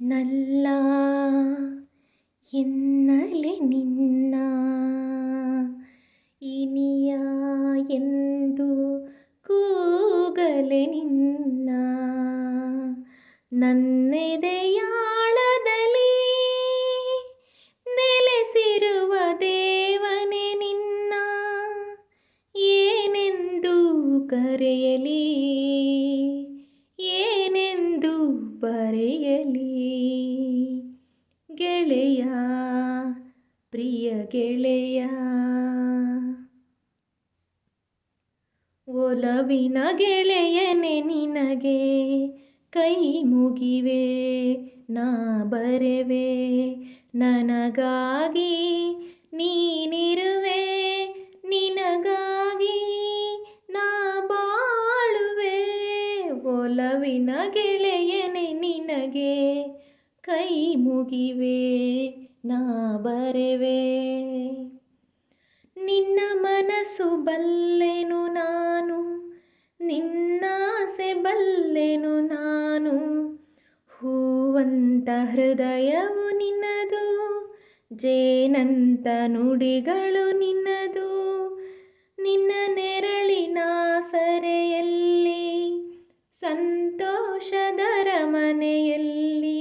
ನಲ್ಲ ಎನ್ನಲೆ ನಿನ್ನ ಇನಿಯ ಎಂದು ಕೂಗಲೆ ನಿನ್ನ ನನ್ನೆದೆಯಾಳದಲ್ಲಿ ನೆಲೆಸಿರುವ ದೇವನೇ ನಿನ್ನ ಏನೆಂದು ಕರೆಯಲಿ ಏನೆಂದು ಬರೆಯಲಿ ಗೆಳೆಯ ಪ್ರಿಯ ಗೆಳೆಯ ಒಲವಿನ ಗೆಳೆಯನೆ ನಿನಗೆ ಕೈ ಮುಗಿವೆ ನಾ ಬರೆವೆ ನನಗಾಗಿ ನೀನಿರುವೆ ನಿನಗಾಗಿ ನಾ ಬಾಳುವೆ ಒಲವಿನ ಗೆಳೆಯನೆ ನಿನಗೆ ಕೈ ಮುಗಿವೆ ನಾ ಬರೆವೆ ನಿನ್ನ ಮನಸ್ಸು ಬಲ್ಲೆನು ನಾನು ನಿನ್ನಾಸೆ ಬಲ್ಲೆನು ನಾನು ಹೂವಂತ ಹೃದಯವು ನಿನ್ನದು ಜೇನಂತ ನುಡಿಗಳು ನಿನ್ನದು ನಿನ್ನ ನೆರಳಿನ ಸರೆಯಲ್ಲಿ ಸಂತೋಷದರ ಮನೆಯಲ್ಲಿ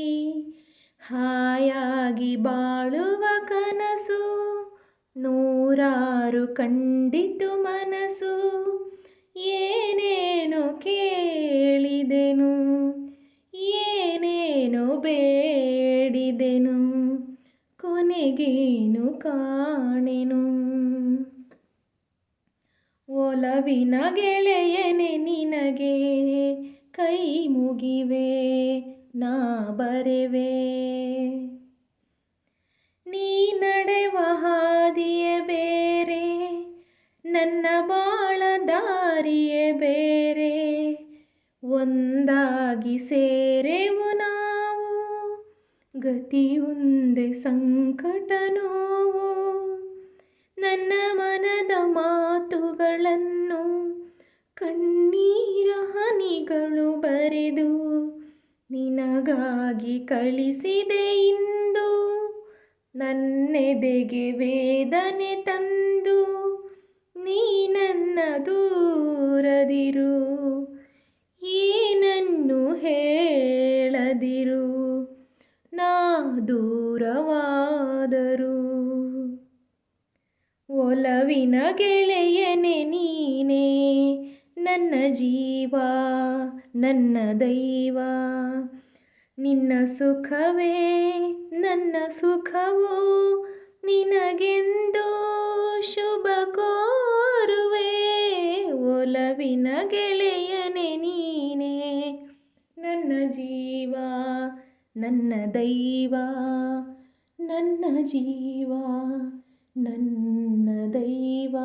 ಹಾಯಾಗಿ ಬಾಳುವ ಕನಸು ನೂರಾರು ಕಂಡಿತು ಮನಸ್ಸು ಏನೇನು ಕೇಳಿದೆನು ಏನೇನು ಬೇಡಿದೆನು ಕೊನೆಗೇನು ಕಾಣೆನು ಒಲವಿನ ಗೆಳೆಯನೆ ನಿನಗೆ ಕೈ ಮುಗಿವೆ ನಾ ಬರೆವೆ ನೀ ನಡೆವ ಹಾದಿಯೇ ಬೇರೆ ನನ್ನ ಬಾಳ ದಾರಿಯೇ ಬೇರೆ ಒಂದಾಗಿ ಸೇರೆವು ನಾವು ಗತಿಯೊಂದೇ ಸಂಕಟ ನೋವು ನನ್ನ ಮನದ ಮಾತುಗಳನ್ನು ಕಣ್ಣೀರ ಹನಿಗಳು ಬರೆದು ನಿನಗಾಗಿ ಕಳಿಸಿದೆ ಇಂದು ನನ್ನೆದೆಗೆ ವೇದನೆ ತಂದು ನೀ ನನ್ನ ದೂರದಿರು ಏನನ್ನು ಹೇಳದಿರು ನಾ ದೂರವಾದರು ಒಲವಿನ ಗೆಳೆಯನೆ ನೀನೇ ನನ್ನ ಜೀವ ನನ್ನ ದೈವ ನಿನ್ನ ಸುಖವೇ ನನ್ನ ಸುಖವು ನಿನಗೆಂದು ಶುಭ ಕೋರುವೆ ಒಲವಿನ ಗೆಳೆಯನೆ ನೀನೇ ನನ್ನ ಜೀವ ನನ್ನ ದೈವ ನನ್ನ ಜೀವ ನನ್ನ ದೈವ